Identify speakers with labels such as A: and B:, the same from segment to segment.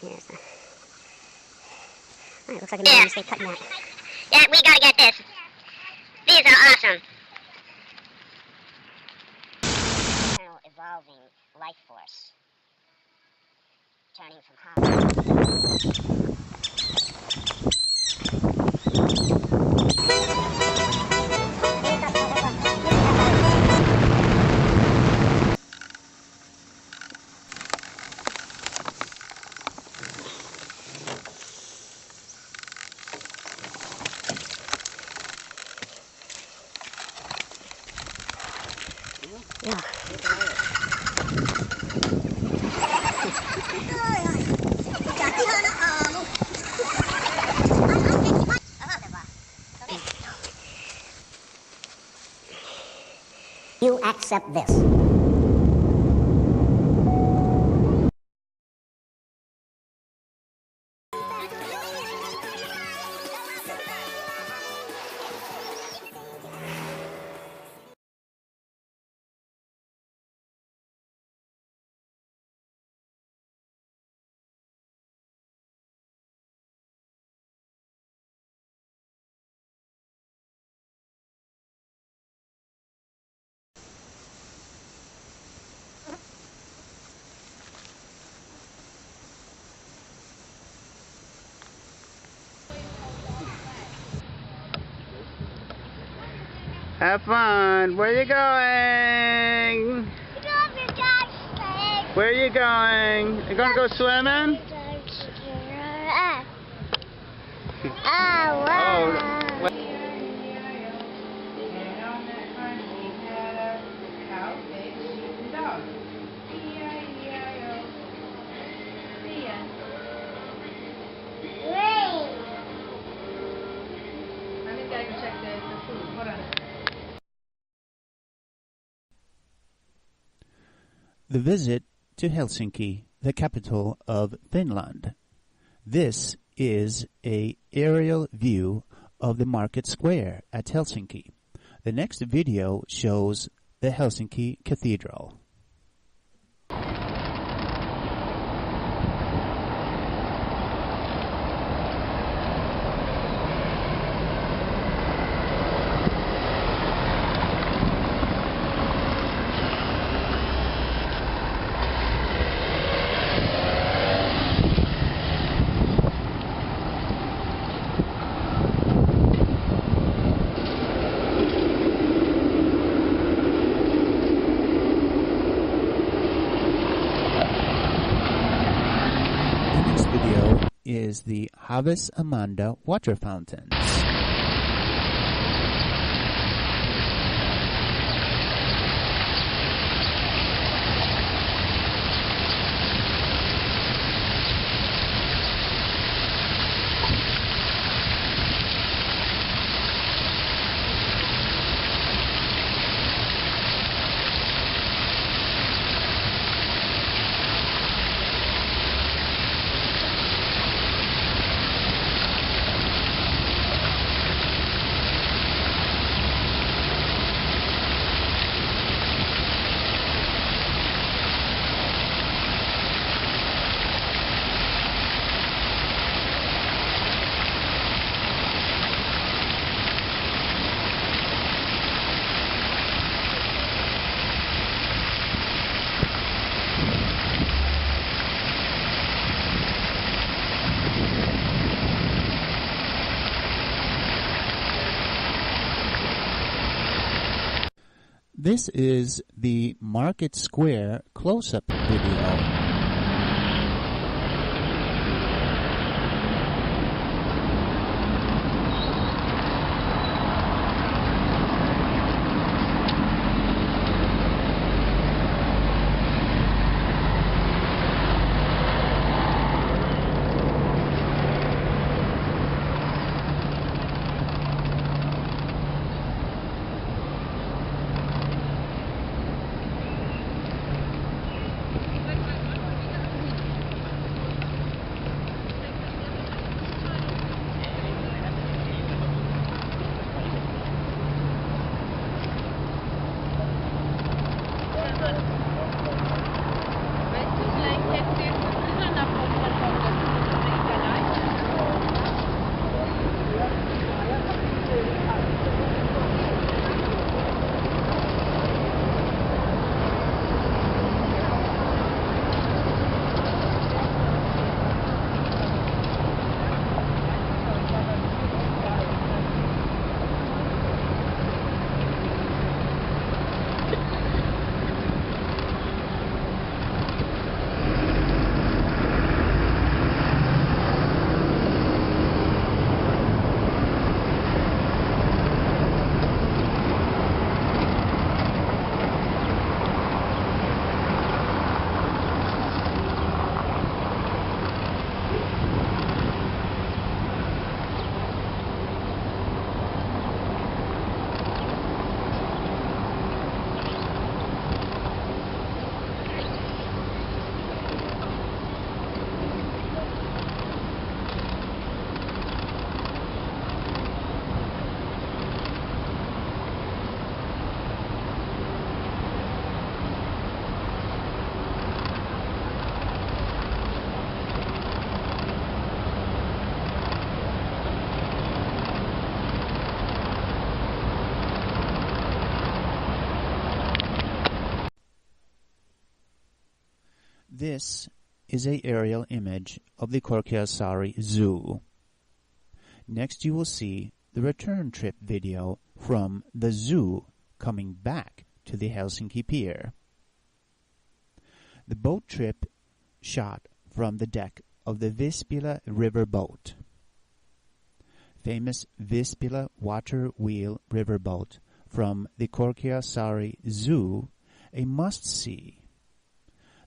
A: Here's the... Alright, looks like I made a mistake cutting that.
B: Yeah, we gotta get this. These are awesome. Eternal evolving life force. Turning from hard.
A: Yeah.
B: You accept this.
C: Have fun. Where you going? Where are you going? You gonna go swimming?
B: Oh, wow.
C: Oh.
D: The visit to Helsinki, the capital of Finland. This is an aerial view of the market square at Helsinki. The next video shows the Helsinki Cathedral. Is the Havis Amanda water fountains. This is the Market Square close-up video. This is an aerial image of the Korkeasaari Zoo. Next you will see the return trip video from the zoo coming back to the Helsinki Pier. The boat trip shot from the deck of the Vispila riverboat. Famous Vispila water wheel riverboat from the Korkeasaari Zoo, a must-see.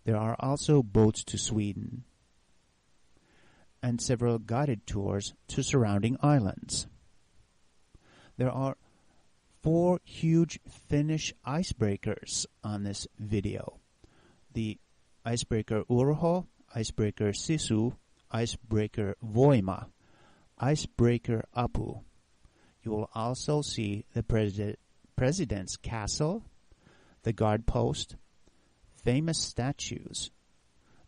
D: There are also boats to Sweden and several guided tours to surrounding islands. There are 4 huge Finnish icebreakers on this video. The icebreaker Urho, icebreaker Sisu, icebreaker Voima, icebreaker Apu. You will also see the President's Castle, the guard post, famous statues,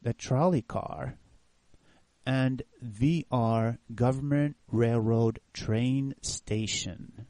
D: the trolley car, and VR Government Railroad train station.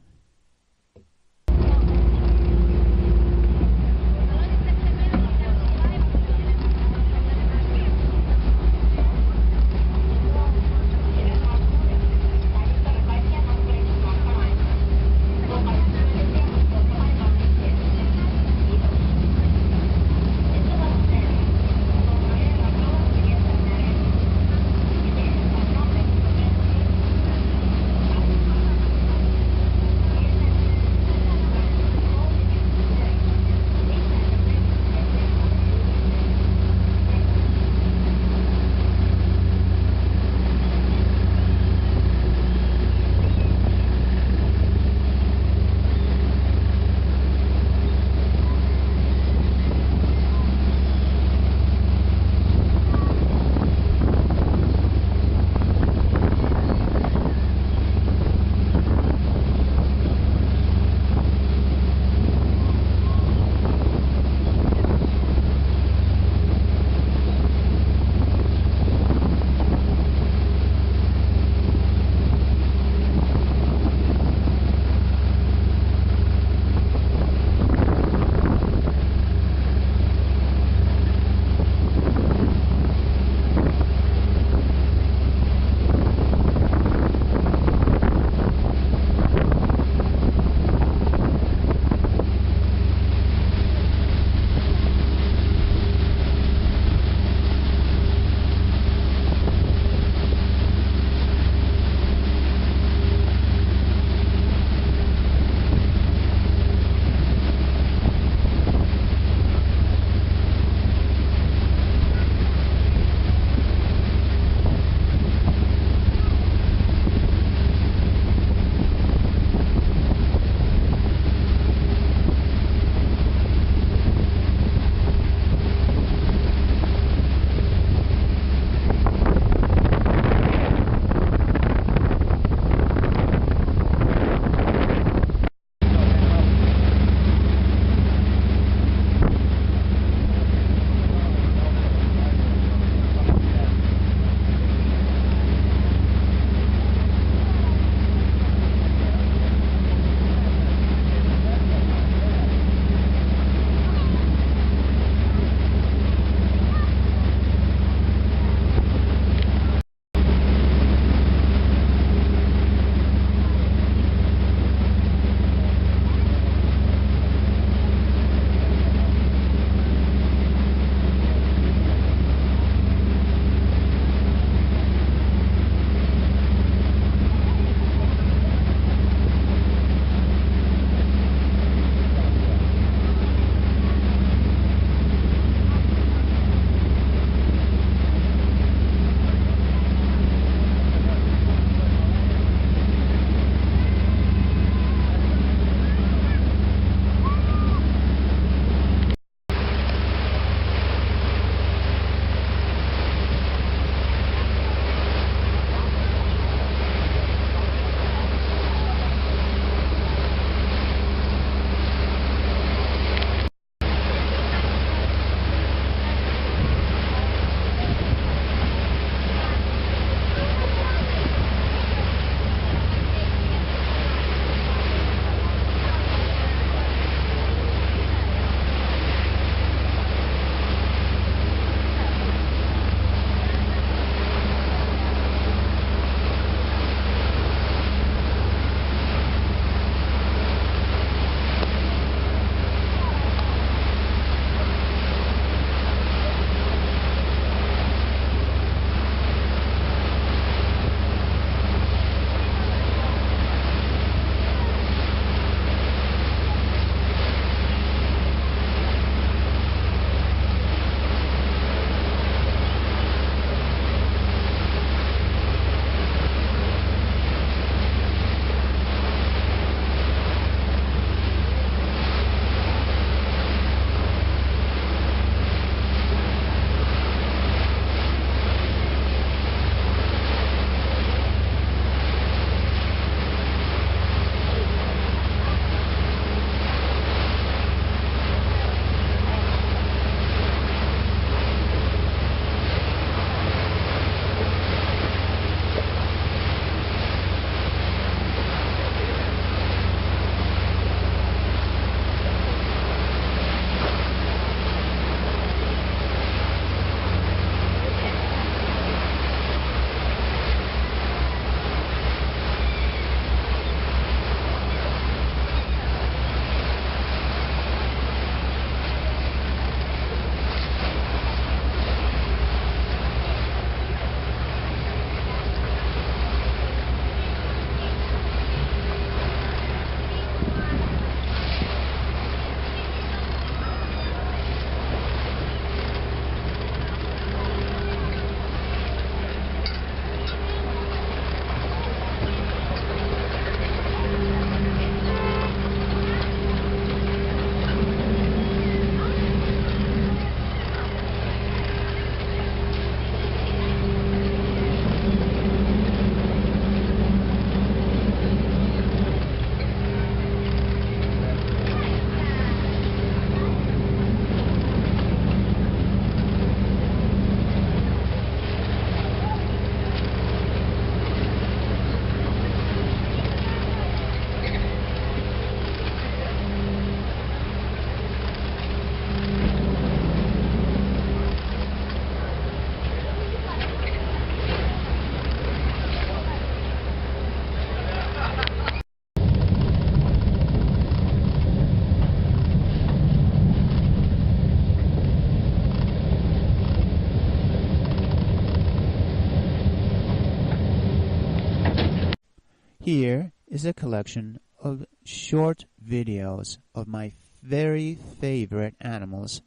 D: Here is a collection of short videos of my very favorite animals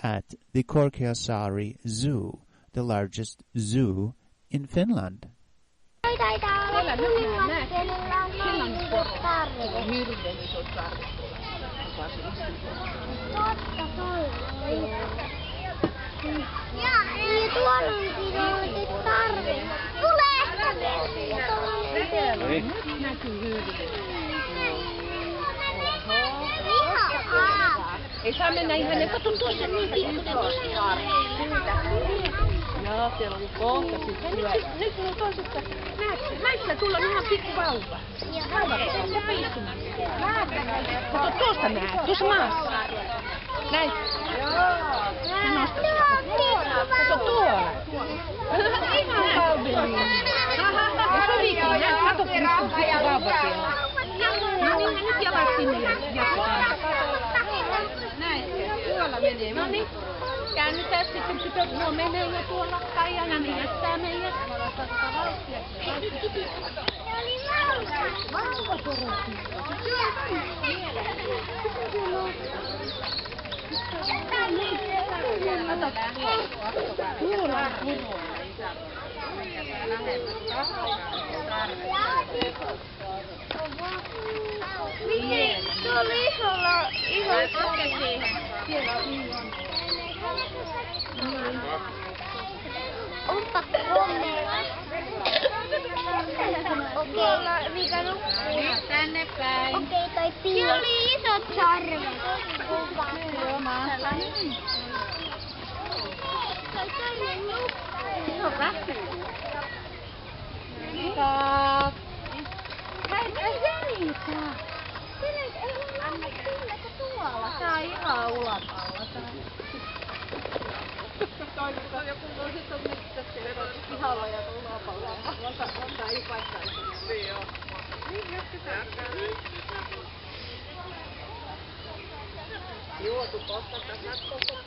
D: at the Korkeasaari Zoo, the largest zoo in Finland.
E: Ei saa mennä ihan, kato tuossa niin pikkuinen tuossa. Joo, siellä on kohta sitten hyvä. Nyt on toisesta. Näissä tulla on ihan pikku vauva. Vauva, tuossa istumaan. Kato tuosta näet, tuossa maassa. Näin. Sä nostat sieltä. Kato tuolla. Ihan vauveliin. Ja sovikin, näin. Kato kun on pikku vauva siellä. No niin, nyt jalat sinne ja jatketaan. Näin, tuolla menee. No niin, käännytään sitten tytöt. No menee jo tuolla. Kaijana, niin jättää meidät. Vauva korotti. Tuolla.
B: Niin, se oli isolla ihan onpa komea. Okei, mikä nukkuu?
E: Tänne päin.
B: Okei, toi pieni. Siellä oli isot sarvet.
E: Joo, maassa.
B: Toi toinen nukkuu.
E: Se on rähti. Kaak.
B: Ei järjitä. Anna tulleko tuolla?
E: Tää on ihan ulat alla. Toivottaa joku toiset on nyt pihalla ja ulapalla. Lantaa ei paikkaisi. Niin joo. Niin jatketaan. Juotu kohta tässä koko.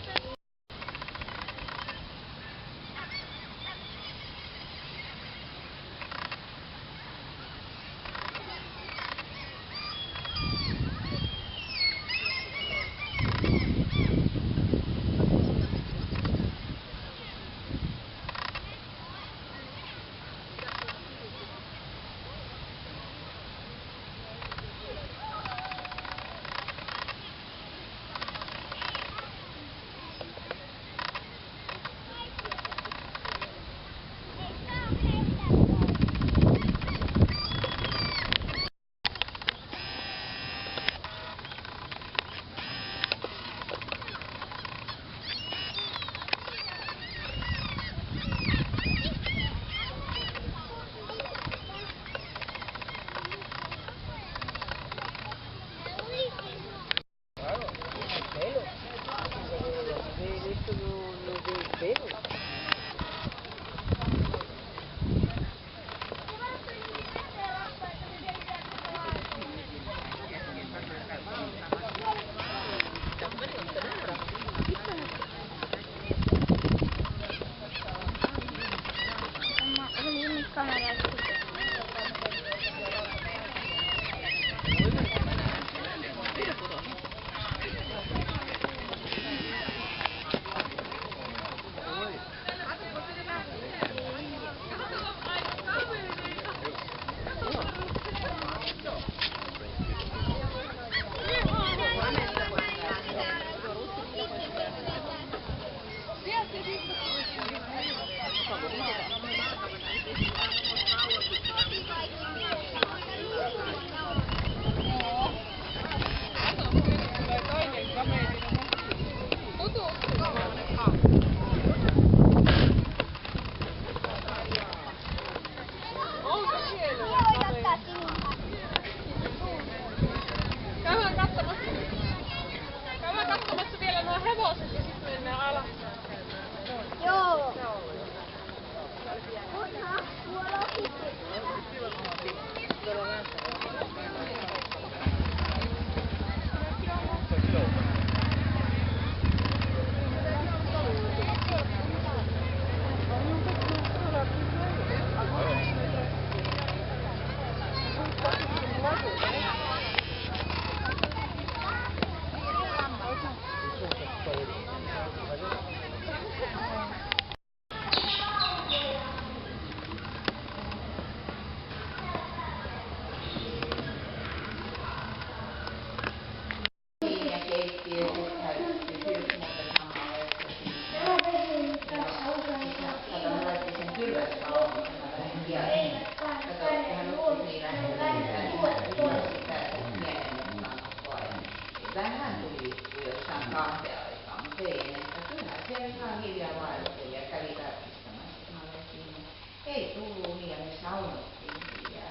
F: Hei, tullut niin ja me saunottiin ja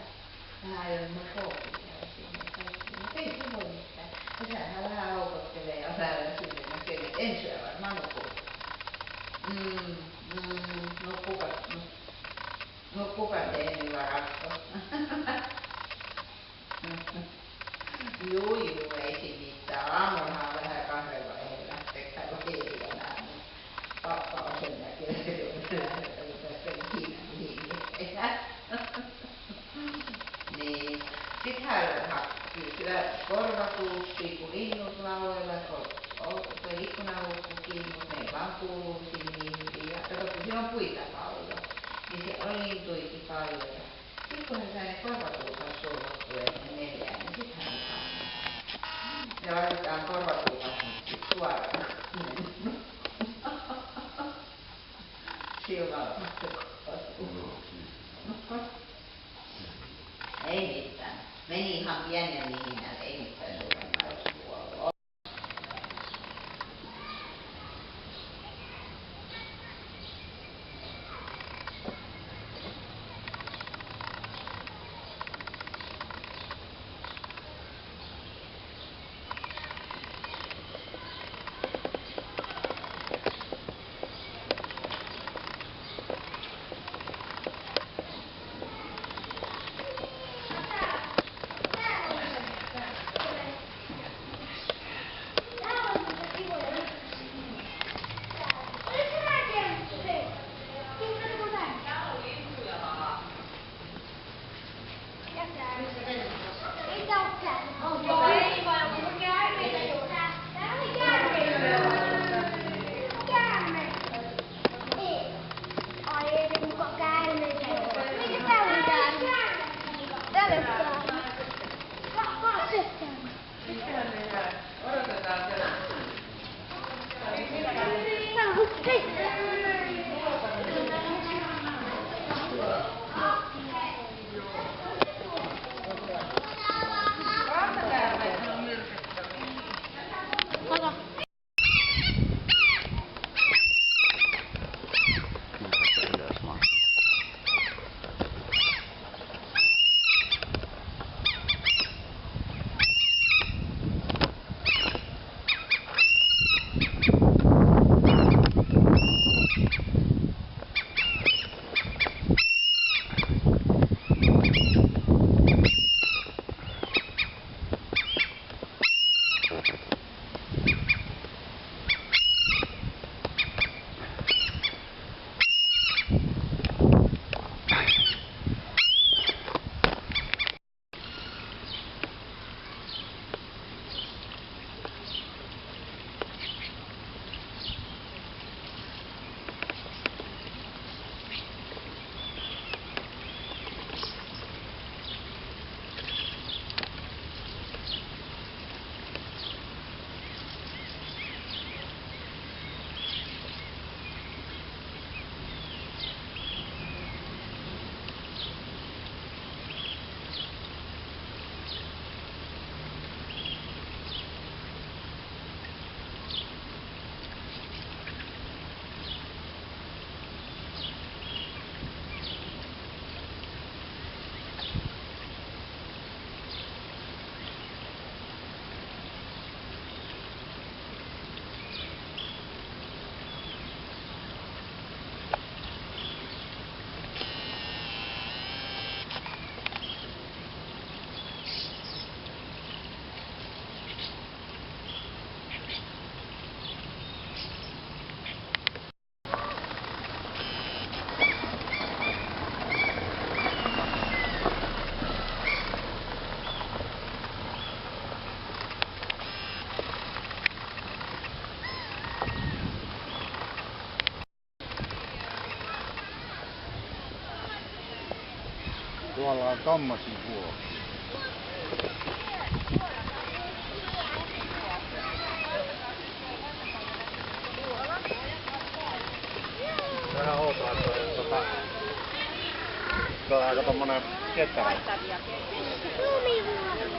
F: vähän ajoimme kohtia sinne kaikkiin. Ei se voi mitään. Ja sehän vähän aukottelee ja täällä sinne näkee, että en syö varmaan nukkuu. Nukkukat ennen varasto. Juu, ei siinä mitään. Aamullahan vähän kahdella ei lähtekään ei enää. Pappa on sen näköinen, että tästä kiinni. Niin. Sitten hän kyllä korvatuusti, kun linnut laulevat, tuo ikkunaukku kiinni, mutta ne vaan kuuluu sinne. Ja kato, kun siinä on puita paljon, niin se on lintuikin paljon. Sitten kun hän sai ne korvatuukas survottua ennen 4, niin sitten hän saa. Me laitetaan korvatuukas nyt sitten suoraan. Silloin ei mitään. Meni ihan pienen mihinään, ei mitään suurempaa puolella.
C: Tuolla on tommosia vuoksia. Vähän outoa, että tuo on aika tommonen ketterä. Lumivuoria.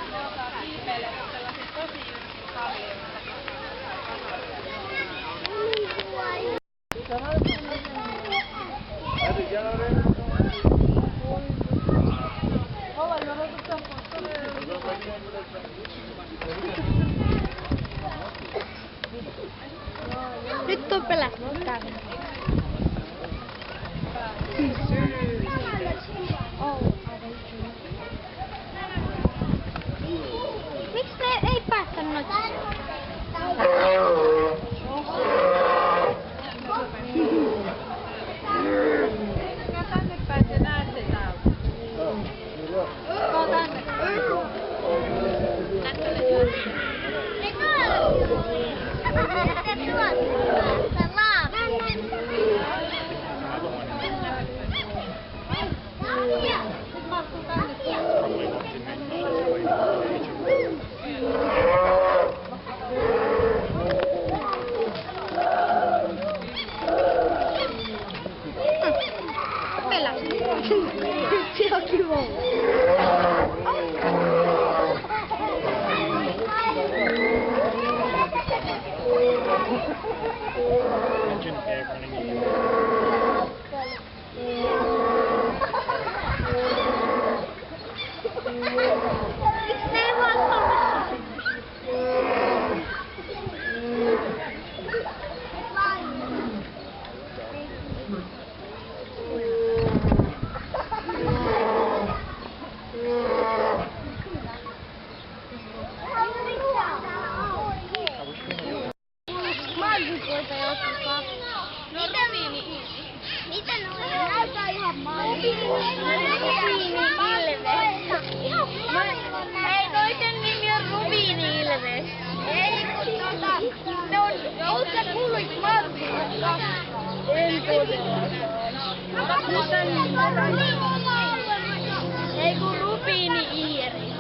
E: Se on kiva.
B: Mitä nuo näyttää ihan Hei, toisen nimi on Rubiini-ilves. Ei, kun ne on, ootko kuullut Marttinasta? En Ei kun Rubiini-iiri.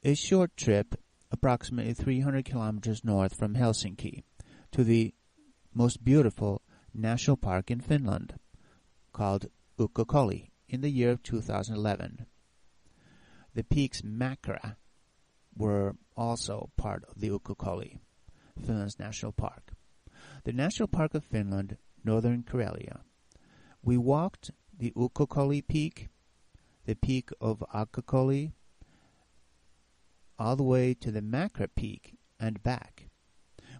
D: a short trip approximately 300 kilometers north from Helsinki to the most beautiful national park in Finland called Ukkokolli in the year of 2011. The peaks Mäkra were also part of the Ukkokolli, Finland's national park. The National Park of Finland, Northern Karelia. We walked the Ukkokolli peak, the peak of Akkokolli, all the way to the Mäkra peak and back.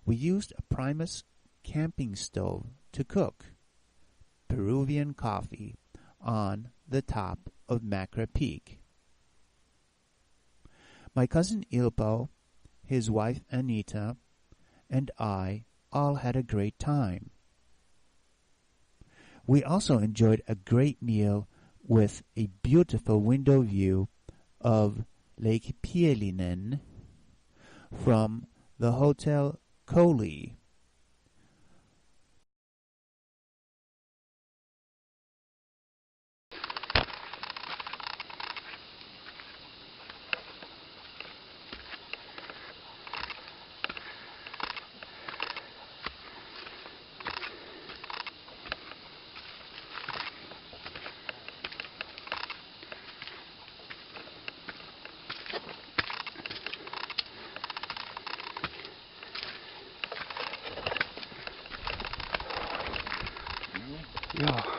D: We used a Primus camping stove to cook Peruvian coffee on the top of Mäkra peak. My cousin Ilpo, his wife Anita, and I all had a great time. We also enjoyed a great meal with a beautiful window view of Lake Pielinen from the Hotel Koli.
C: Joo.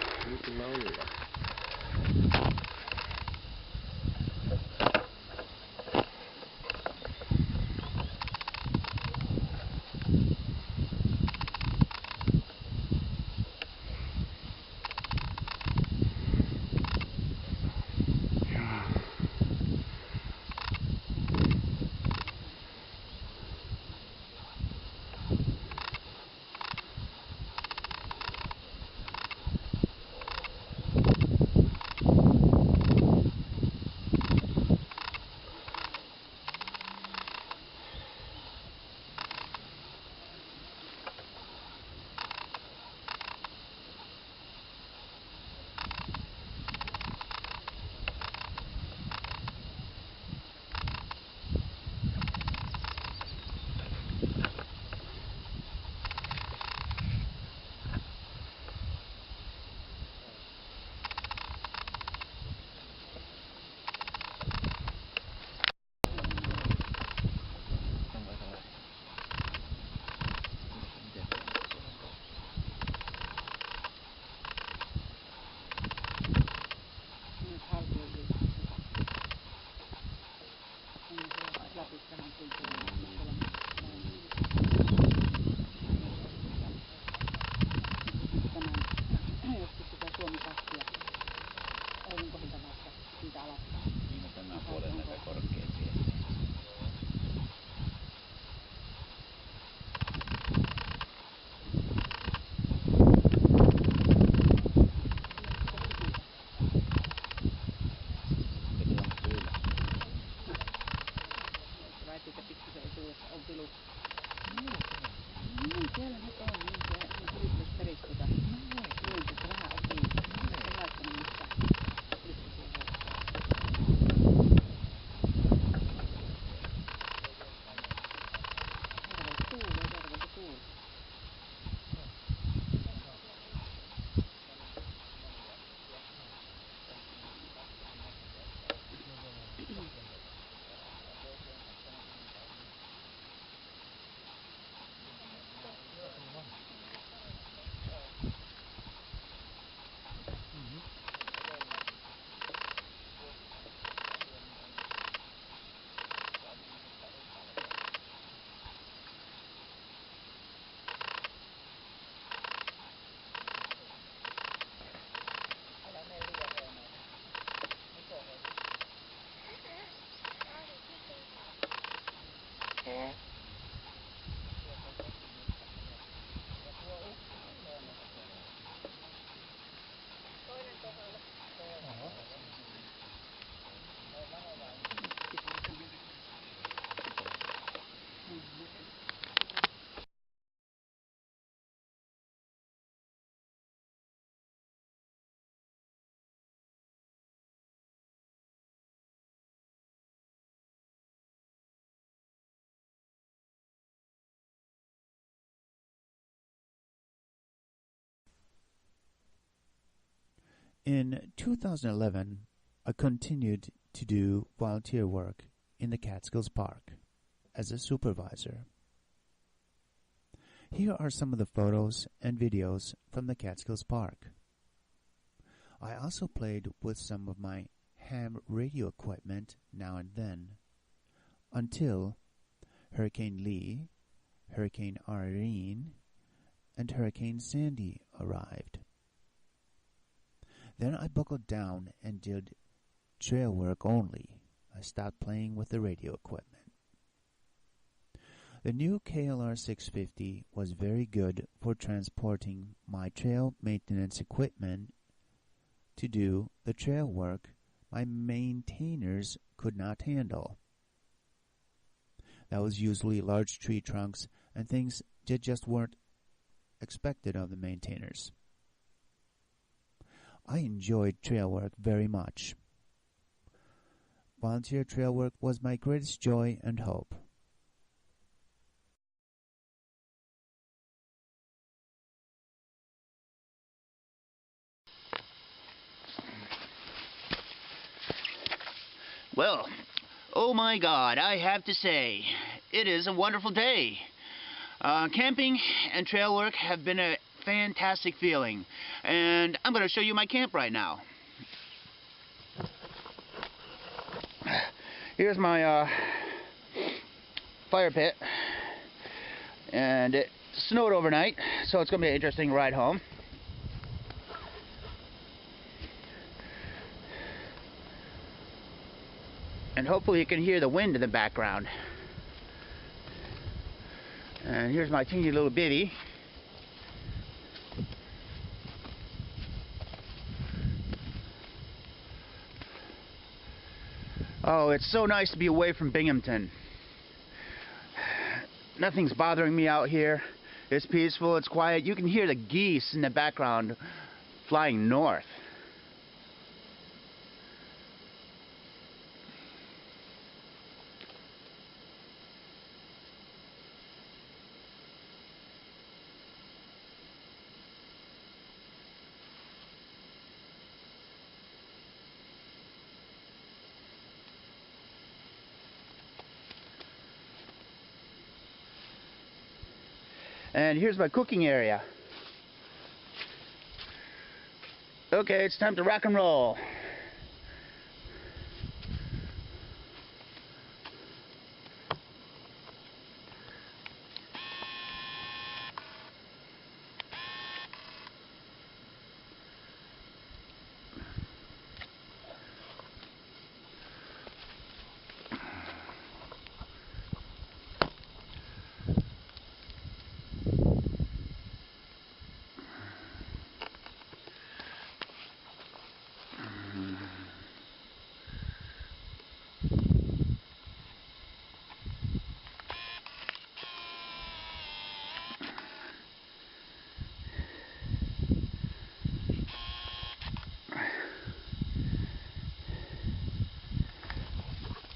D: In 2011, I continued to do volunteer work in the Catskills Park as a supervisor. Here are some of the photos and videos from the Catskills Park. I also played with some of my ham radio equipment now and then, until Hurricane Lee, Hurricane Irene, and Hurricane Sandy arrived. Then I buckled down and did trail work only. I stopped playing with the radio equipment. The new KLR 650 was very good for transporting my trail maintenance equipment to do the trail work my maintainers could not handle. That was usually large tree trunks and things that just weren't expected of the maintainers. I enjoyed trail work very much. Volunteer trail work was my greatest joy and hope.
G: Well, oh my God, I have to say, it is a wonderful day. Camping and trail work have been a fantastic feeling, and I'm going to show you my camp right now. Here's my fire pit, and it snowed overnight, so it's going to be an interesting ride home. And hopefully you can hear the wind in the background. And here's my teeny little bivvy. Oh, it's so nice to be away from Binghamton. Nothing's bothering me out here. It's peaceful, it's quiet. You can hear the geese in the background flying north. And here's my cooking area. Okay, it's time to rock and roll.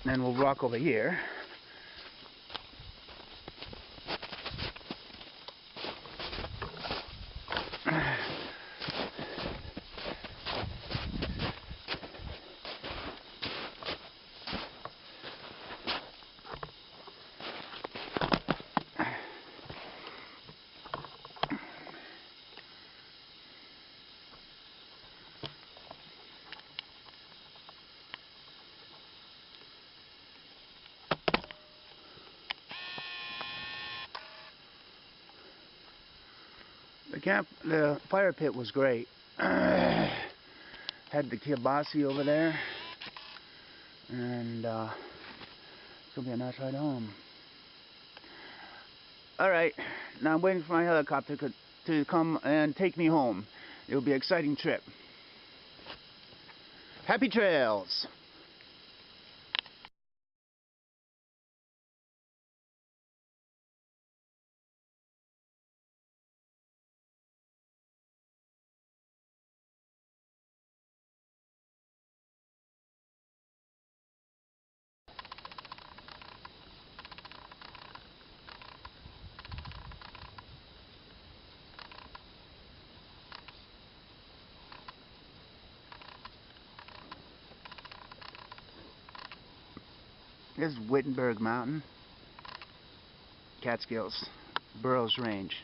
G: Then we'll walk over here. The fire pit was great. Had the kielbasa over there, and it's gonna be a nice ride home. All right, now I'm waiting for my helicopter to come and take me home. It'll be an exciting trip. Happy trails! This is Wittenberg Mountain, Catskills, Burroughs Range.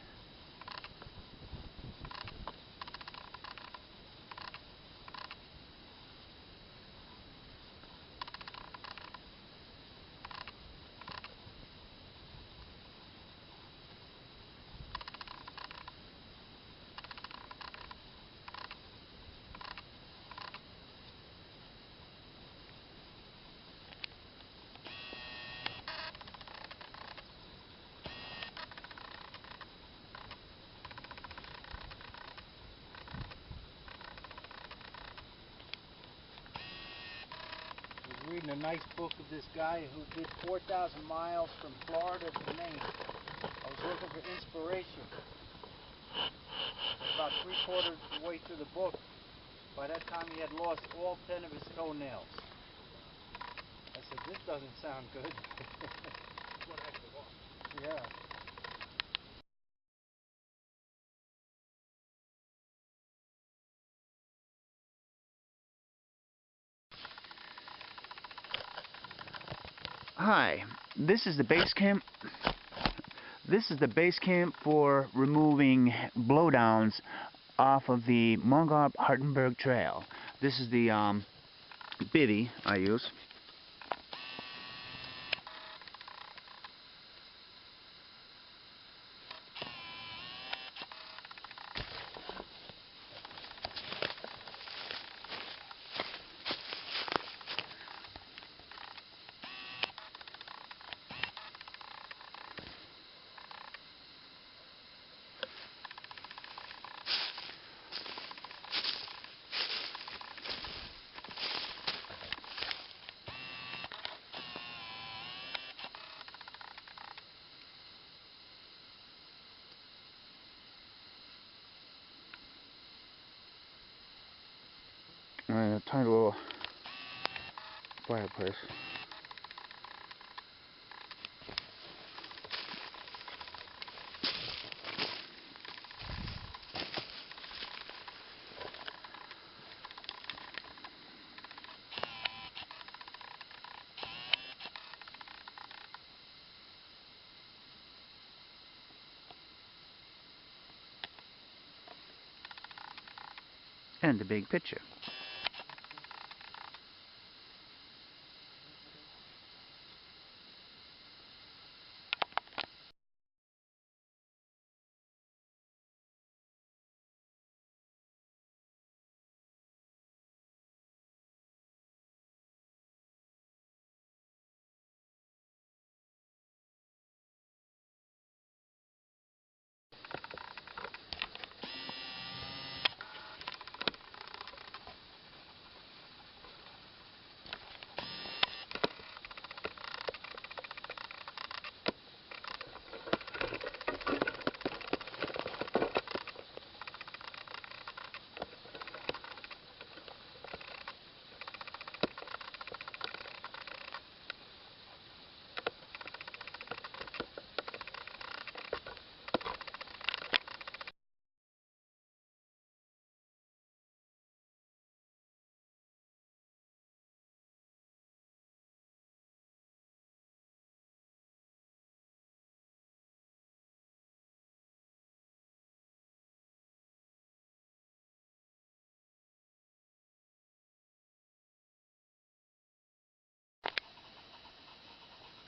D: Reading a nice book of this guy who did 4,000 miles from Florida to Maine. I was looking for inspiration. About 3/4 of the way through the book, by that time he had lost all 10 of his toenails. I said, this doesn't sound good. What actually was? Yeah.
G: Hi, this is the base camp. This is the base camp for removing blowdowns off of the Mungarp-Hartenberg Trail. This is the bivvy I use. A tiny little fireplace. And the big picture.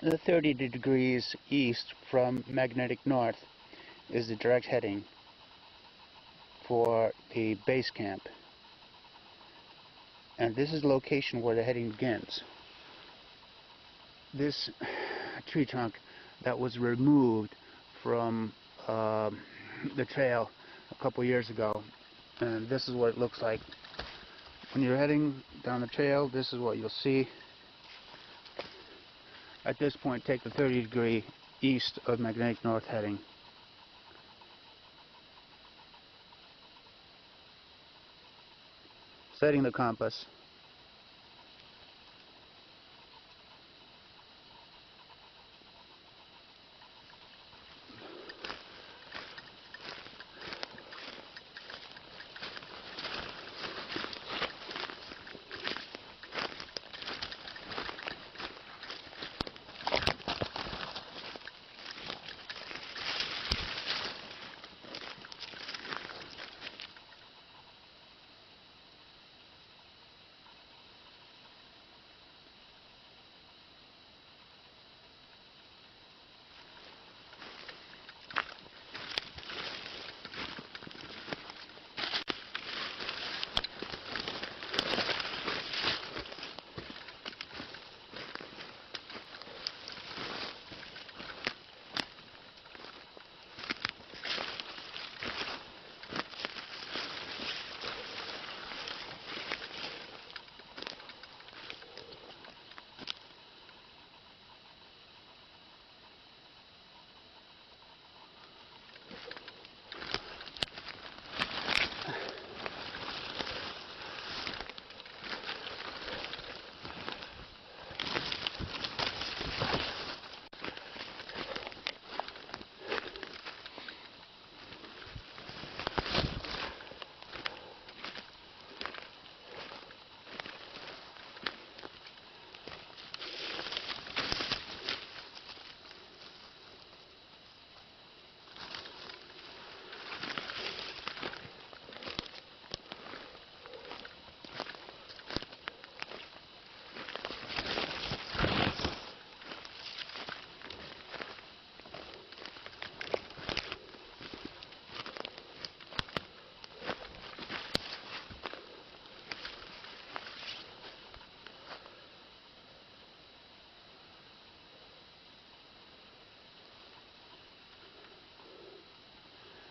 G: The 30 degrees east from magnetic north is the direct heading for the base camp. And this is the location where the heading begins. This tree trunk that was removed from the trail a couple years ago, and this is what it looks like. When you're heading down the trail, this is what you'll see. At this point, take the 30 degree east of magnetic north heading. Setting the compass.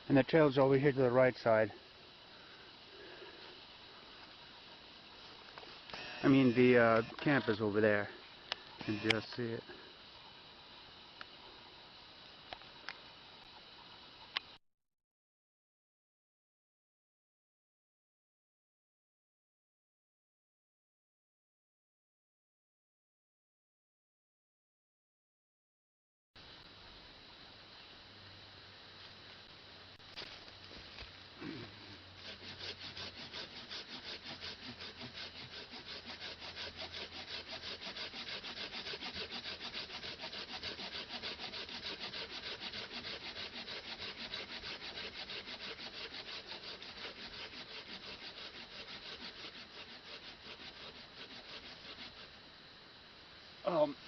C: And the trail's over here to the right side. I mean, the camp is over there. You can just see it.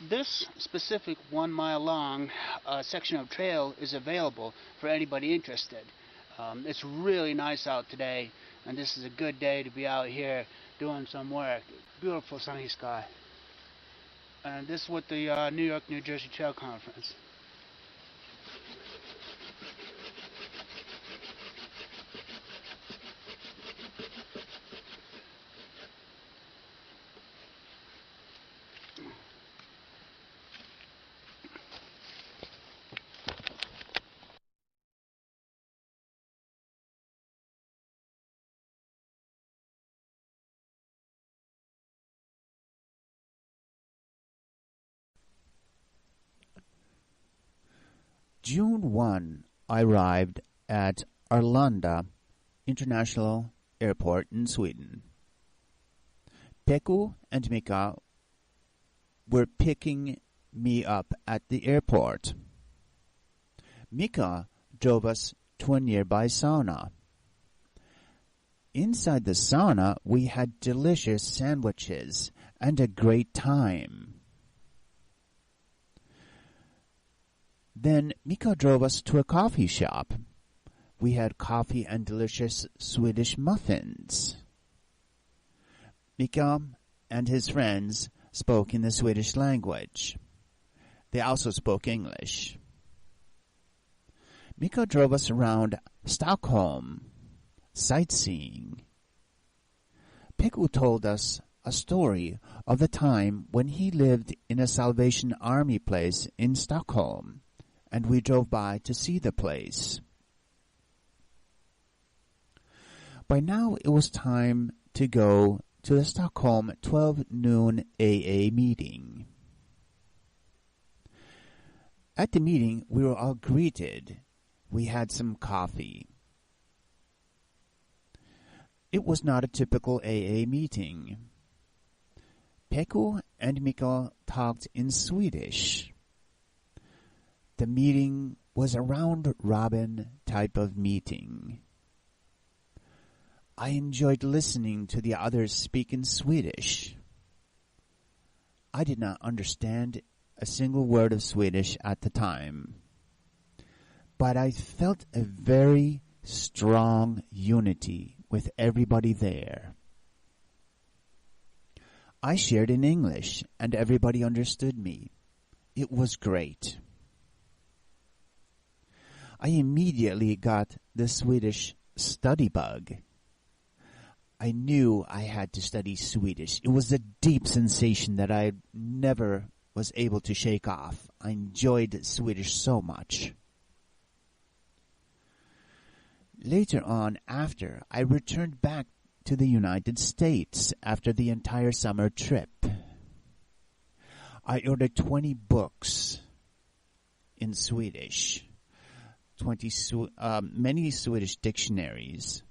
G: This specific 1 mile long section of trail is available for anybody interested. It's really nice out today, and this is a good day to be out here doing some work. Beautiful sunny sky. And this is with the New York, New Jersey Trail Conference.
D: June 1, I arrived at Arlanda International Airport in Sweden. Pekko and Mika were picking me up at the airport. Mika drove us to a nearby sauna. Inside the sauna, we had delicious sandwiches and a great time. Then Mika drove us to a coffee shop. We had coffee and delicious Swedish muffins. Mika and his friends spoke in the Swedish language. They also spoke English. Mika drove us around Stockholm, sightseeing. Pekko told us a story of the time when he lived in a Salvation Army place in Stockholm, and we drove by to see the place. By now it was time to go to the Stockholm 12 noon AA meeting. At the meeting, we were all greeted. We had some coffee. It was not a typical AA meeting. Pekko and Mika talked in Swedish. The meeting was a round-robin type of meeting. I enjoyed listening to the others speak in Swedish. I did not understand a single word of Swedish at the time, but I felt a very strong unity with everybody there. I shared in English, and everybody understood me. It was great. I immediately got the Swedish study bug. I knew I had to study Swedish. It was a deep sensation that I never was able to shake off. I enjoyed Swedish so much. Later on, after, I returned back to the United States after the entire summer trip. I ordered 20 books in Swedish, many Swedish dictionaries,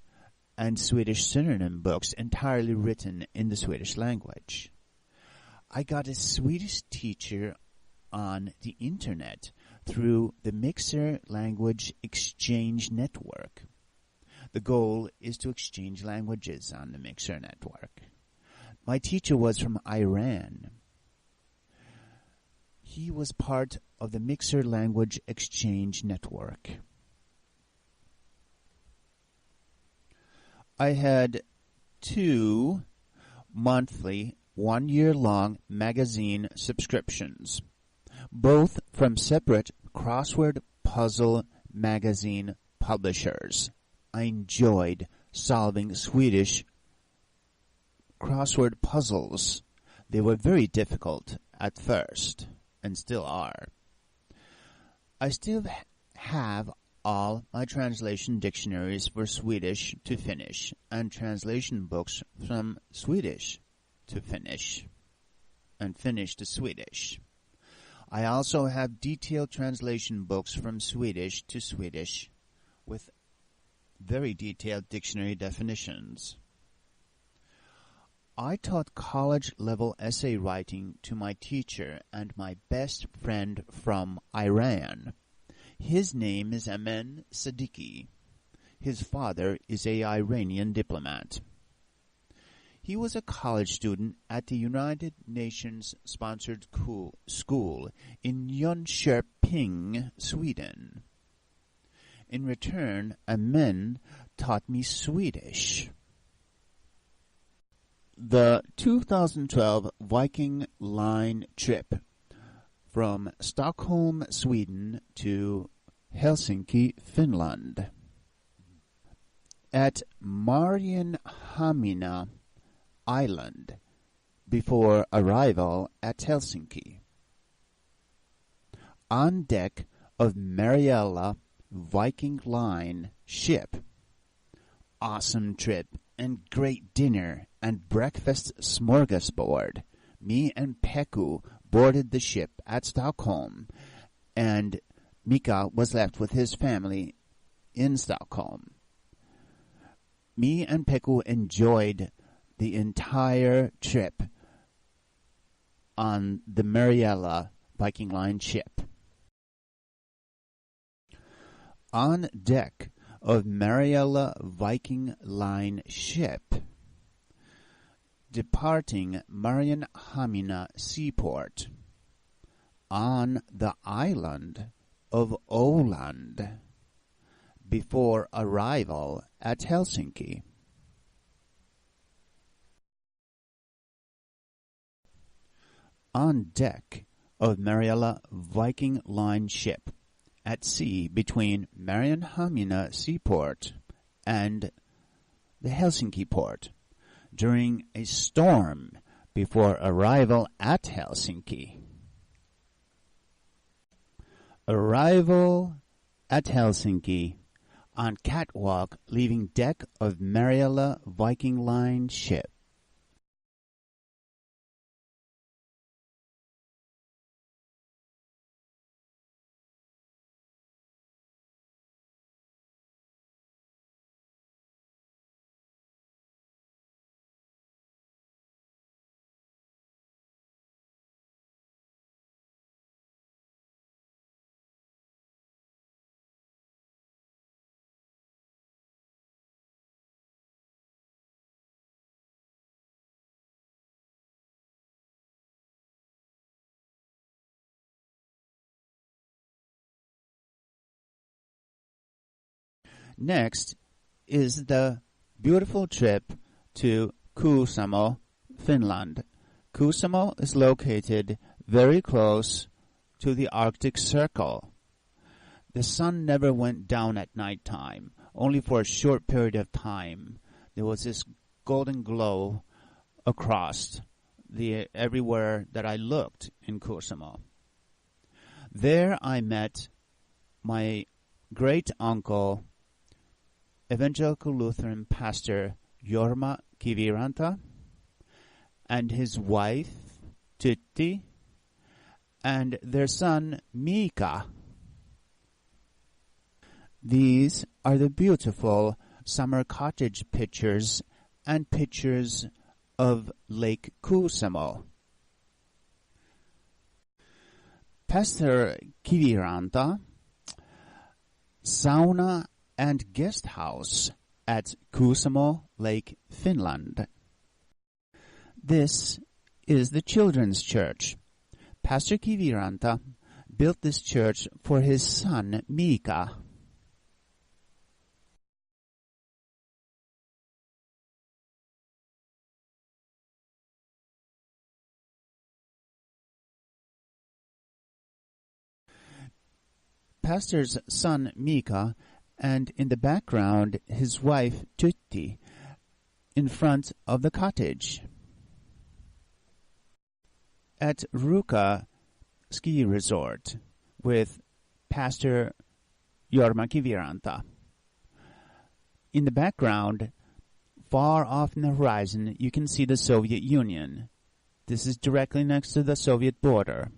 D: and Swedish synonym books entirely written in the Swedish language. I got a Swedish teacher on the internet through the Mixer Language Exchange Network. The goal is to exchange languages on the Mixer network. My teacher was from Iran. He was part of the Mixer Language Exchange Network. I had 2 monthly, 1-year-long magazine subscriptions, both from separate crossword puzzle magazine publishers. I enjoyed solving Swedish crossword puzzles. They were very difficult at first, and still are. I still have all my translation dictionaries for Swedish to Finnish and translation books from Swedish to Finnish and Finnish to Swedish. I also have detailed translation books from Swedish to Swedish with very detailed dictionary definitions. I taught college-level essay writing to my teacher and my best friend from Iran. His name is Amen Siddiqui. His father is an Iranian diplomat. He was a college student at the United Nations-sponsored school in Jönköping, Sweden. In return, Amen taught me Swedish. The 2012 Viking Line trip from Stockholm, Sweden to Helsinki, Finland. At Marienhamina Island before arrival at Helsinki. On deck of Mariella Viking Line ship. Awesome trip and great dinner and breakfast smorgasbord. Me and Peku boarded the ship at Stockholm, and Mika was left with his family in Stockholm. Me and Peku enjoyed the entire trip on the Mariella Viking Line ship. On deck of Mariella Viking Line ship, departing Marienhamina seaport, on the island of Åland, before arrival at Helsinki. On deck of Mariella Viking Line ship, at sea between Marienhamina seaport and the Helsinki port, during a storm before arrival at Helsinki. Arrival at Helsinki on catwalk leaving deck of Mariella Viking Line ship. Next is the beautiful trip to Kuusamo, Finland. Kuusamo is located very close to the Arctic Circle. The sun never went down at night time, only for a short period of time. There was this golden glow across everywhere that I looked in Kuusamo. There I met my great-uncle, Evangelical Lutheran pastor Jorma Kiviranta, and his wife, Tytti, and their son, Mika. These are the beautiful summer cottage pictures and pictures of Lake Kuusamo. Pastor Kiviranta, sauna and guest house at Kuusamo Lake, Finland. This is the children's church. Pastor Kiviranta built this church for his son Mika. Pastor's son Mika and in the background his wife Tutti in front of the cottage. At Ruka Ski Resort with Pastor Jorma Viranta. In the background, far off in the horizon, you can see the Soviet Union. This is directly next to the Soviet border.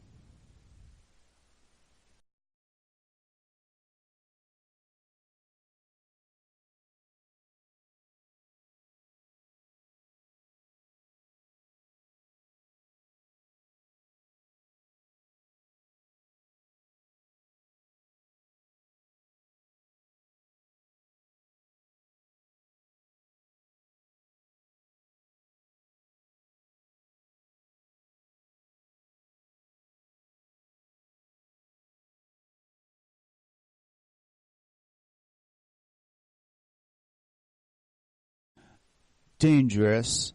D: Dangerous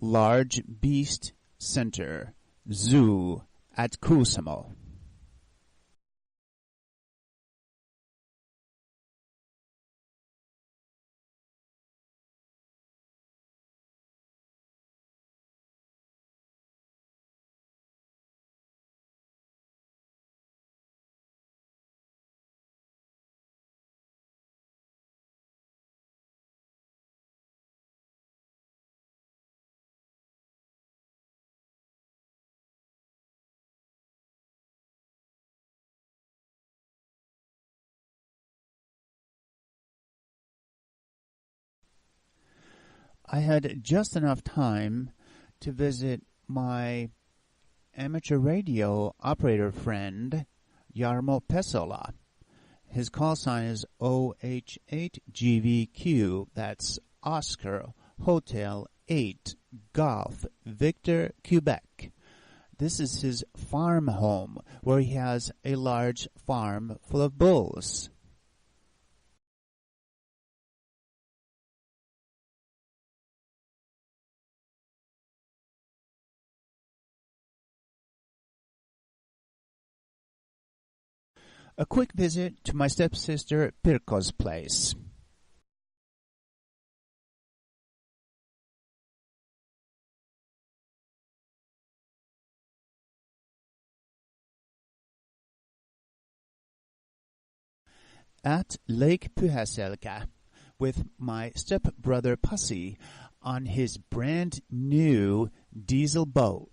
D: Large Beast Center Zoo at Kusamo. I had just enough time to visit my amateur radio operator friend, Jarmo Pesola. His call sign is OH8GVQ. That's Oscar Hotel 8 Golf Victor Quebec. This is his farm home, where he has a large farm full of bulls. A quick visit to my stepsister Pirko's place. At Lake Pyhäselkä with my stepbrother Pasi on his brand new diesel boat.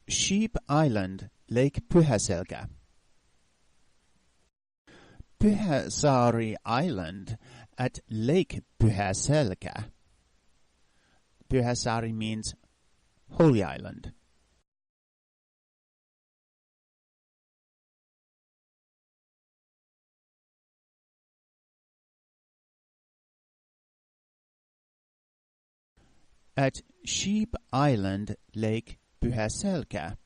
D: Sheep Island, Lake Pyhäselkä. Pyhäsaari Island at Lake Pyhäselkä. Pyhäsaari means Holy Island. At Sheep Island, Lake Pyhäselkä,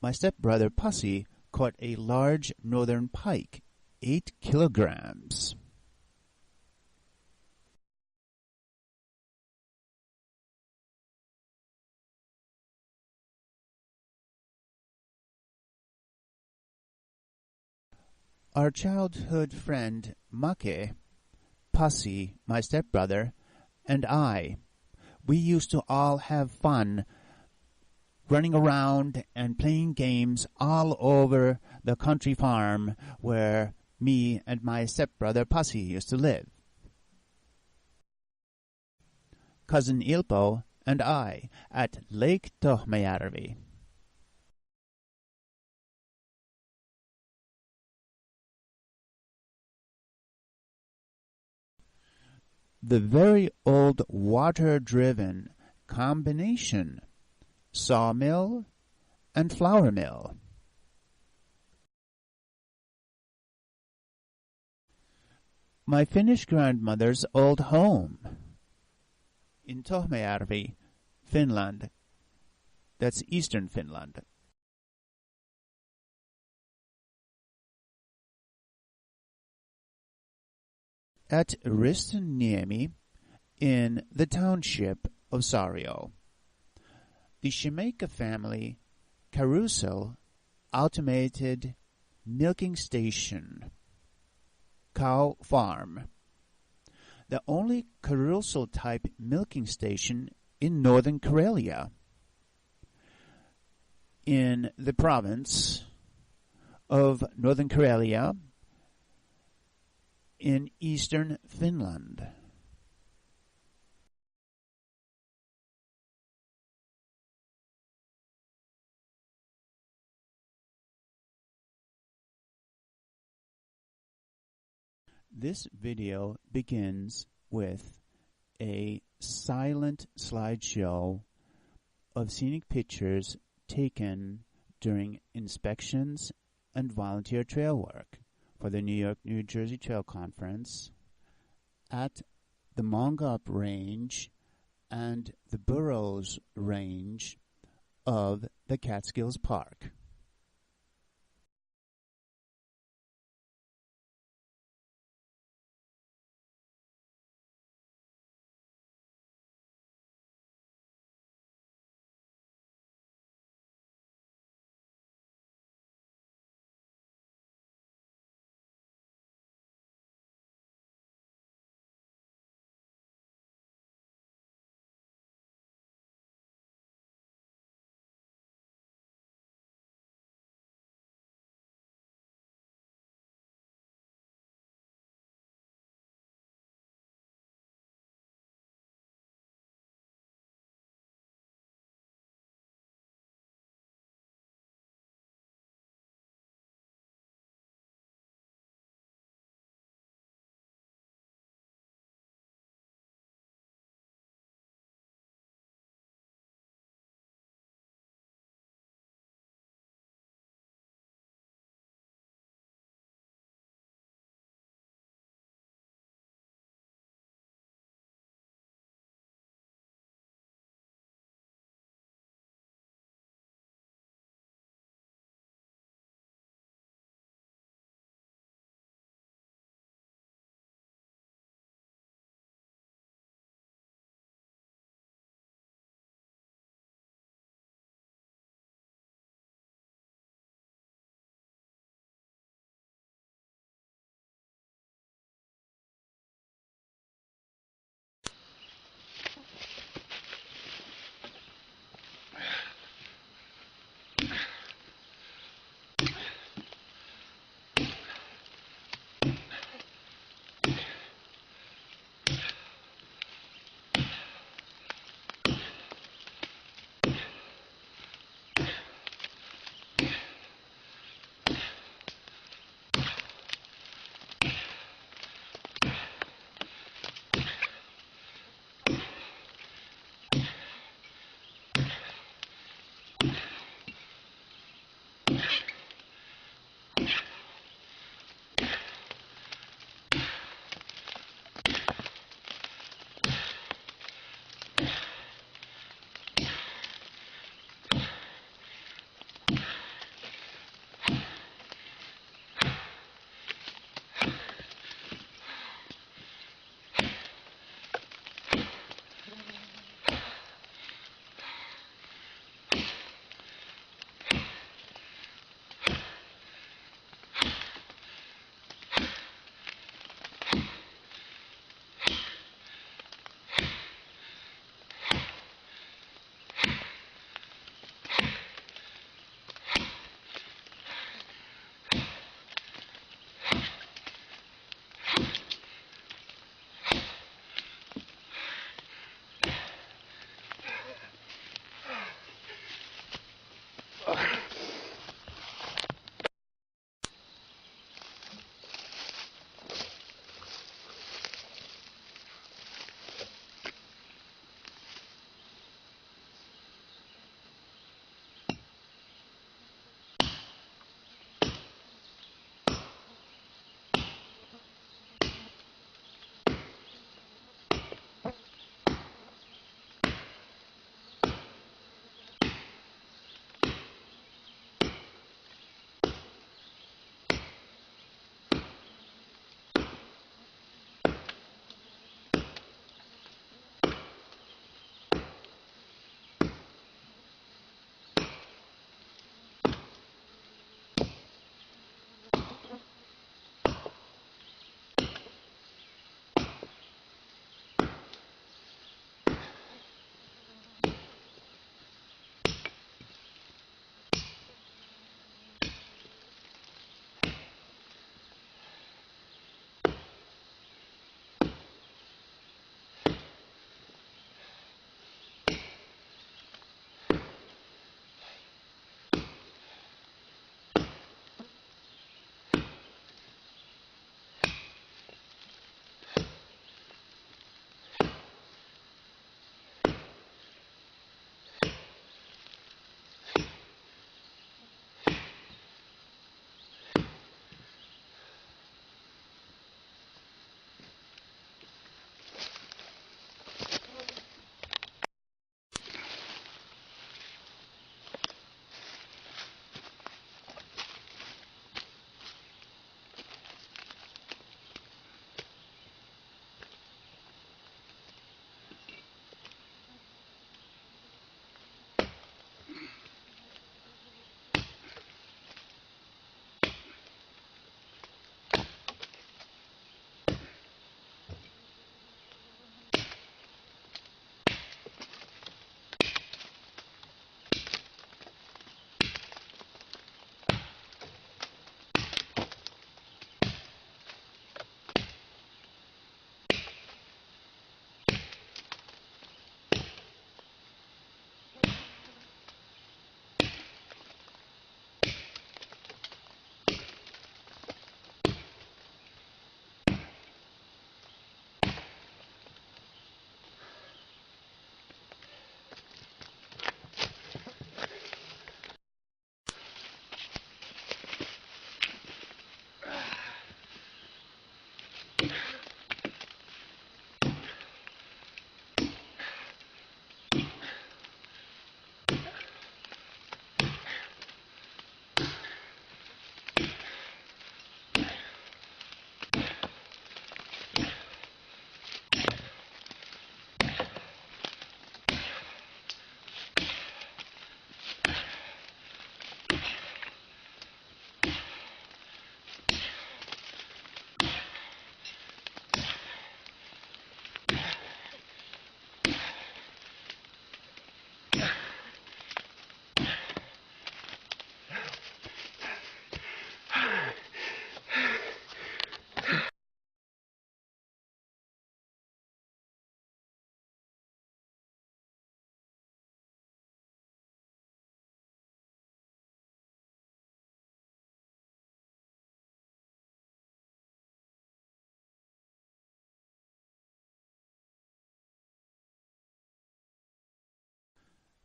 D: my stepbrother Pasi caught a large northern pike, 8 kilograms. Our childhood friend Make, Pasi, my stepbrother, and I, we used to all have fun running around and playing games all over the country farm where me and my stepbrother Pasi used to live. Cousin Ilpo and I at Lake Tohmajärvi. the very old water-driven combination sawmill and flour mill. My Finnish grandmother's old home in Tohmajärvi, Finland. That's eastern Finland. At Ristoniemi in the township of Sario, the Shemeka family Carousel automated milking station, cow farm, the only carousel type milking station in northern Karelia, in the province of Northern Karelia in eastern Finland. This video begins with a silent slideshow of scenic pictures taken during inspections and volunteer trail work for the New York-New Jersey Trail Conference at the Mongop Range and the Burroughs Range of the Catskills Park.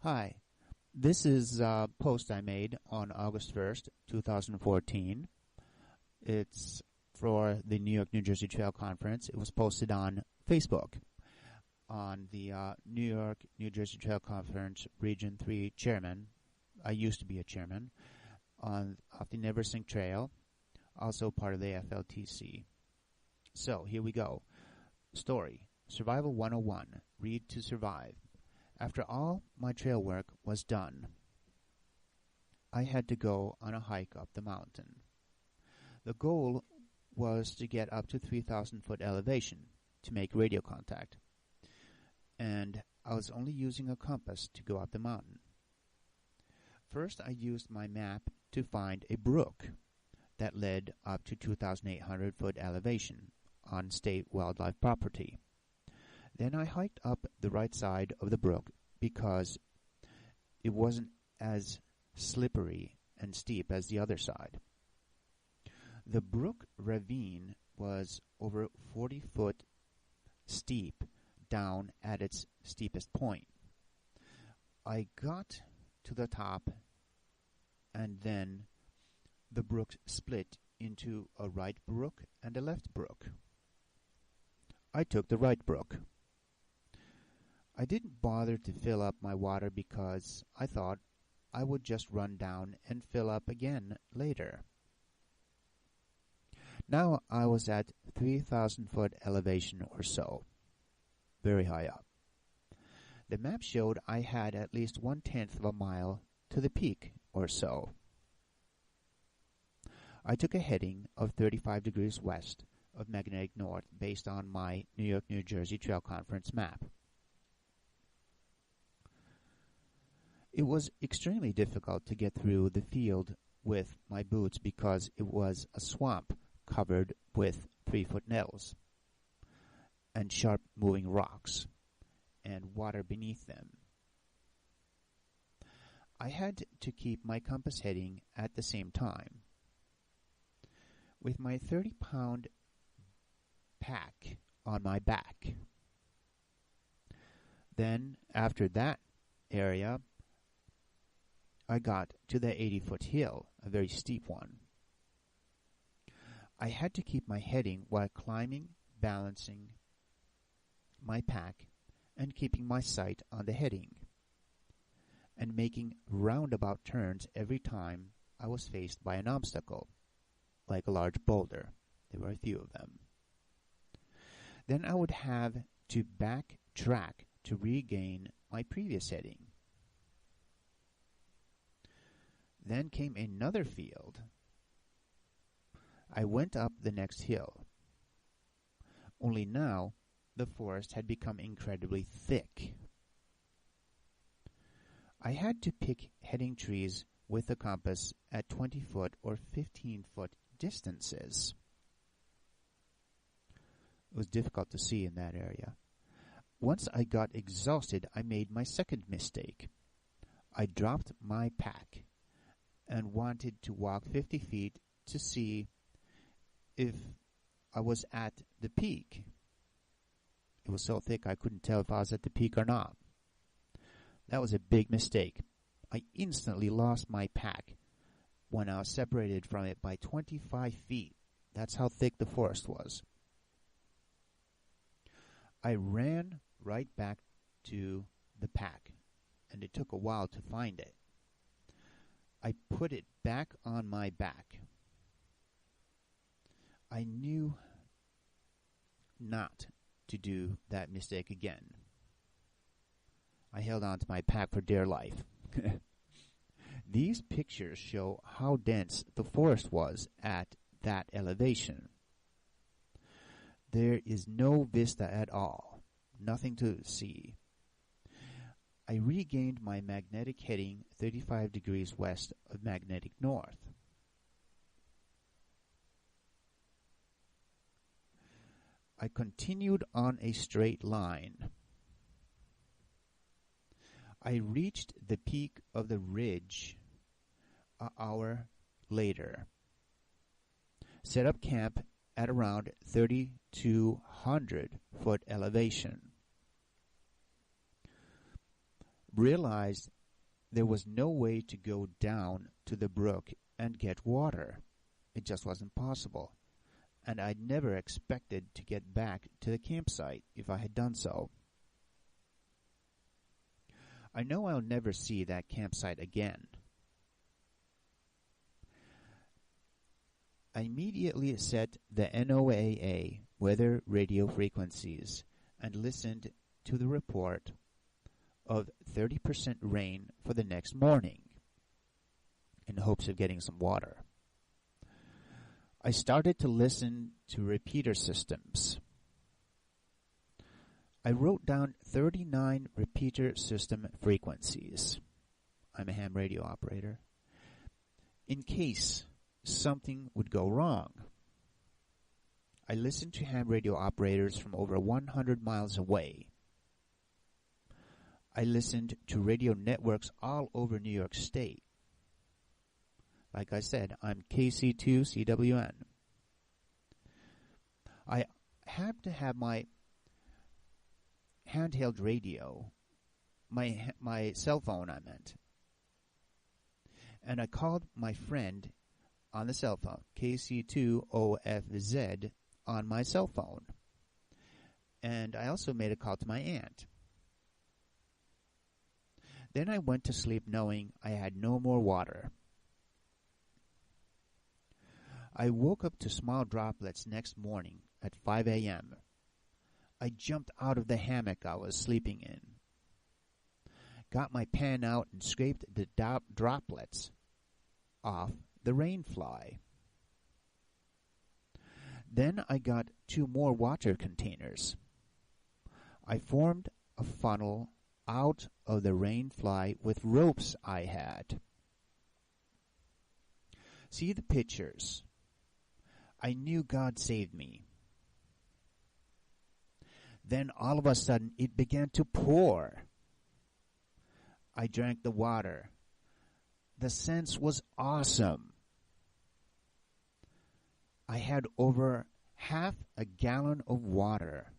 D: Hi, this is a post I made on August 1st, 2014. It's for the New York, New Jersey Trail Conference. It was posted on Facebook on the New York, New Jersey Trail Conference Region 3 chairman. I used to be a chairman off the Neversink Trail, also part of the FLTC. So, here we go. Story, Survival 101, Read to Survive. After all my trail work was done, I had to go on a hike up the mountain. The goal was to get up to 3,000 foot elevation to make radio contact, and I was only using a compass to go up the mountain. First, I used my map to find a brook that led up to 2,800 foot elevation on state wildlife property. Then I hiked up the right side of the brook because it wasn't as slippery and steep as the other side. The brook ravine was over 40 foot steep down at its steepest point. I got to the top, and then the brook split into a right brook and a left brook. I took the right brook. I didn't bother to fill up my water because I thought I would just run down and fill up again later. Now I was at 3,000 foot elevation or so, very high up. The map showed I had at least 1/10 of a mile to the peak or so. I took a heading of 35 degrees west of magnetic north based on my New York, New Jersey Trail Conference map. It was extremely difficult to get through the field with my boots because it was a swamp covered with 3-foot nettles and sharp moving rocks and water beneath them. I had to keep my compass heading at the same time. With my 30-pound pack on my back. Then, after that area, I got to the 80-foot hill, a very steep one. I had to keep my heading while climbing, balancing my pack, and keeping my sight on the heading, and making roundabout turns every time I was faced by an obstacle, like a large boulder. There were a few of them. Then I would have to backtrack to regain my previous heading. Then came another field. I went up the next hill. Only now the forest had become incredibly thick. I had to pick heading trees with the compass at 20-foot or 15-foot distances. It was difficult to see in that area. Once I got exhausted, I made my second mistake. I dropped my pack and wanted to walk 50 feet to see if I was at the peak. It was so thick I couldn't tell if I was at the peak or not. That was a big mistake. I instantly lost my pack when I was separated from it by 25 feet. That's how thick the forest was. I ran right back to the pack, and it took a while to find it. I put it back on my back. I knew not to do that mistake again. I held on to my pack for dear life. These pictures show how dense the forest was at that elevation. There is no vista at all, nothing to see. I regained my magnetic heading 35 degrees west of magnetic north. I continued on a straight line. I reached the peak of the ridge an hour later. Set up camp at around 3,200 foot elevation. realized there was no way to go down to the brook and get water. It just wasn't possible. And I'd never expected to get back to the campsite if I had done so. I know I'll never see that campsite again. I immediately set the NOAA weather radio frequencies and listened to the report of 30% rain for the next morning in hopes of getting some water. I started to listen to repeater systems. I wrote down 39 repeater system frequencies. I'm a ham radio operator. In case something would go wrong. I listened to ham radio operators from over 100 miles away. I listened to radio networks all over New York State. Like I said, I'm KC2CWN. I have to have my handheld radio, my cell phone I meant. And I called my friend on the cell phone, KC2OFZ, on my cell phone. And I also made a call to my aunt. Then I went to sleep knowing I had no more water. I woke up to small droplets next morning at 5 a.m. I jumped out of the hammock I was sleeping in, got my pan out and scraped the droplets off the rain fly. Then I got 2 more water containers. I formed a funnel out of the rain fly with ropes I had. See the pictures. I knew God saved me. Then all of a sudden it began to pour. I drank the water. The sense was awesome. I had over half a gallon of water.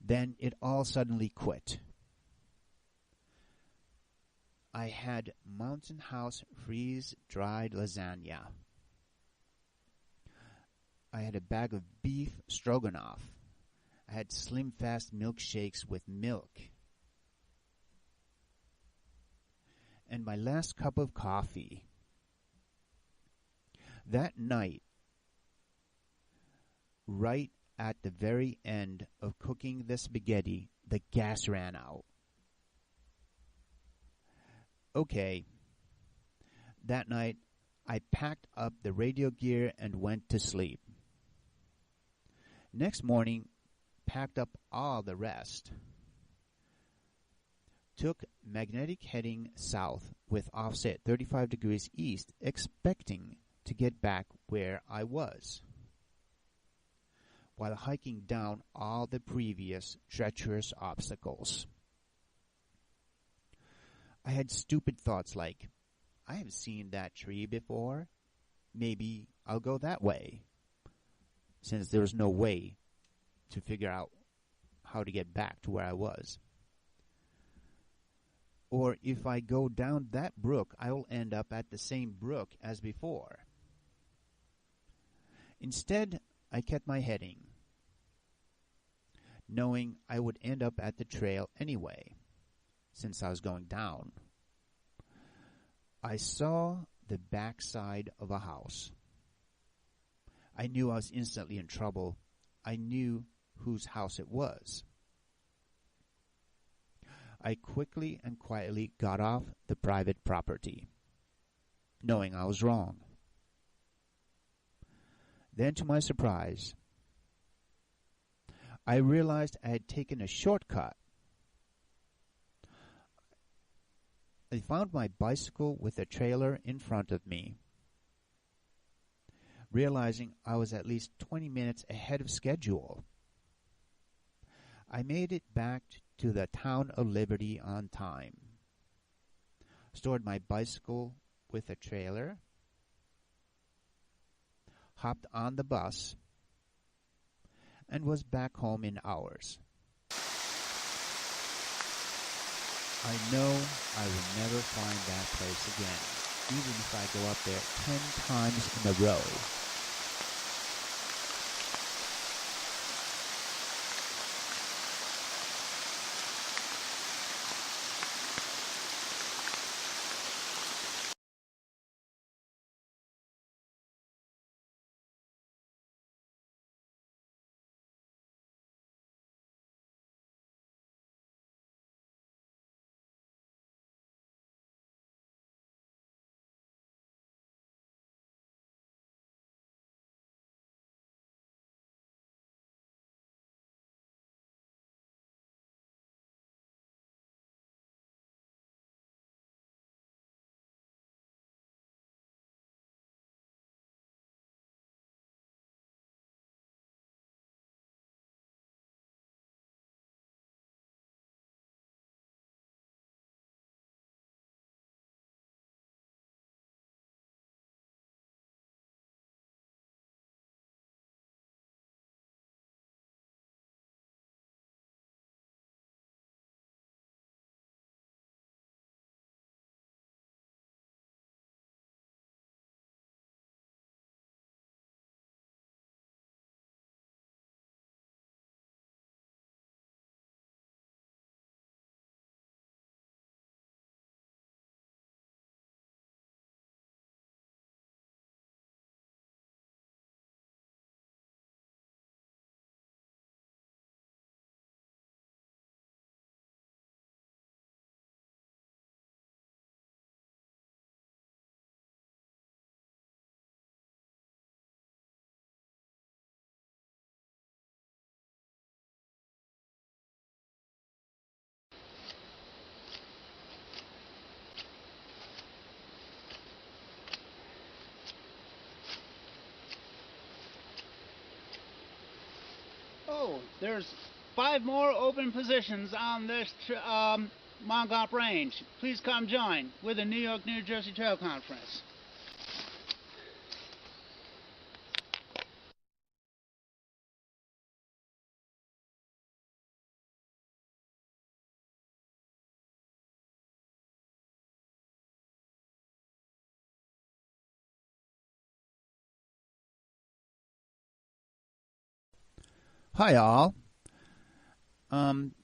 D: Then it all suddenly quit. I had Mountain House freeze-dried lasagna. I had a bag of beef stroganoff. I had Slim Fast milkshakes with milk. And my last cup of coffee. That night, right at the very end of cooking the spaghetti, the gas ran out. Okay. That night, I packed up the radio gear and went to sleep. Next morning, packed up all the rest. Took magnetic heading south with offset 35 degrees east, expecting to get back where I was, while hiking down all the previous treacherous obstacles. I had stupid thoughts like, I have seen that tree before. Maybe I'll go that way, since there was no way to figure out how to get back to where I was. Or if I go down that brook, I will end up at the same brook as before. Instead, I kept my heading, knowing I would end up at the trail anyway, since I was going down. I saw the backside of a house. I knew I was instantly in trouble. I knew whose house it was. I quickly and quietly got off the private property, knowing I was wrong. Then, to my surprise, I realized I had taken a shortcut. I found my bicycle with a trailer in front of me, realizing I was at least 20 minutes ahead of schedule. I made it back to the town of Liberty on time, stored my bicycle with a trailer, hopped on the bus, and was back home in hours. I know I will never find that place again, even if I go up there 10 times in a row.
G: Oh, there's 5 more open positions on this Mongop Range. Please come join with the New York, New Jersey Trail Conference.
D: Hi all.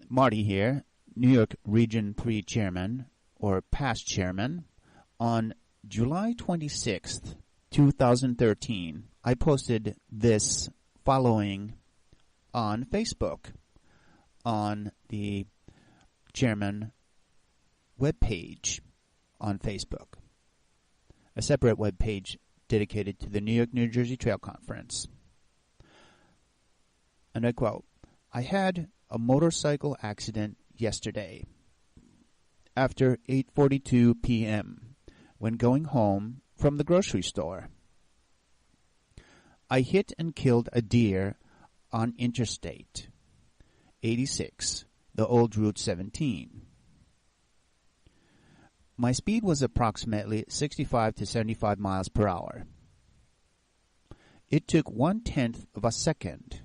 D: Marty here, New York Region 3 Chairman, or past Chairman. On July 26th, 2013, I posted this following on Facebook on the Chairman webpage on Facebook, a separate webpage dedicated to the New York, New Jersey Trail Conference. And I quote, "I had a motorcycle accident yesterday after 8:42 p.m. when going home from the grocery store. I hit and killed a deer on Interstate 86, the old Route 17. My speed was approximately 65 to 75 miles per hour. It took 1/10 of a second.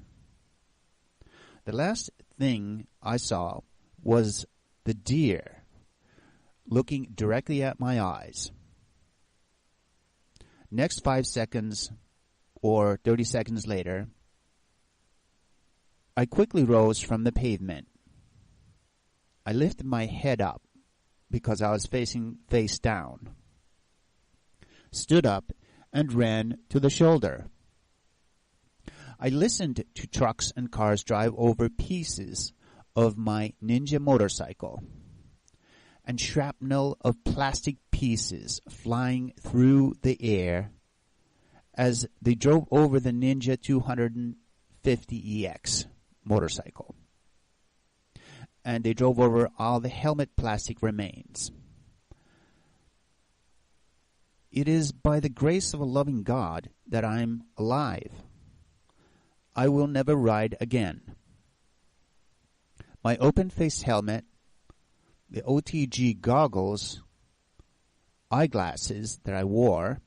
D: The last thing I saw was the deer looking directly at my eyes. Next 5 seconds or 30 seconds later, I quickly rose from the pavement. I lifted my head up because I was facing face down, stood up, and ran to the shoulder. I listened to trucks and cars drive over pieces of my Ninja motorcycle and shrapnel of plastic pieces flying through the air as they drove over the Ninja 250EX motorcycle. And they drove over all the helmet plastic remains. It is by the grace of a loving God that I'm alive. I will never ride again. My open-face helmet, the OTG goggles, eyeglasses that I wore,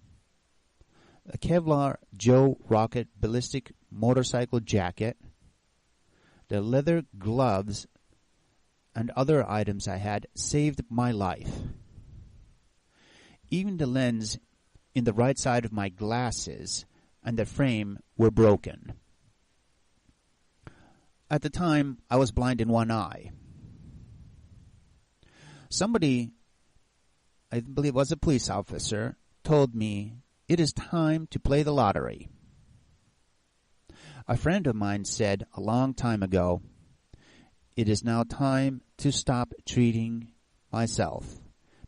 D: a Kevlar Joe Rocket ballistic motorcycle jacket, the leather gloves and other items I had saved my life. Even the lens in the right side of my glasses and the frame were broken. At the time, I was blind in one eye. Somebody, I believe it was a police officer, told me it is time to play the lottery. A friend of mine said a long time ago, it is now time to stop treating myself,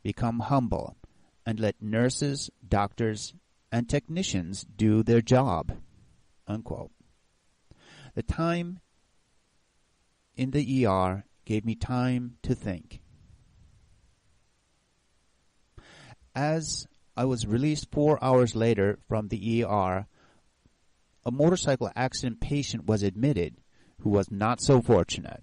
D: become humble, and let nurses, doctors, and technicians do their job. Unquote. The time in the ER gave me time to think. As I was released 4 hours later from the ER, a motorcycle accident patient was admitted who was not so fortunate.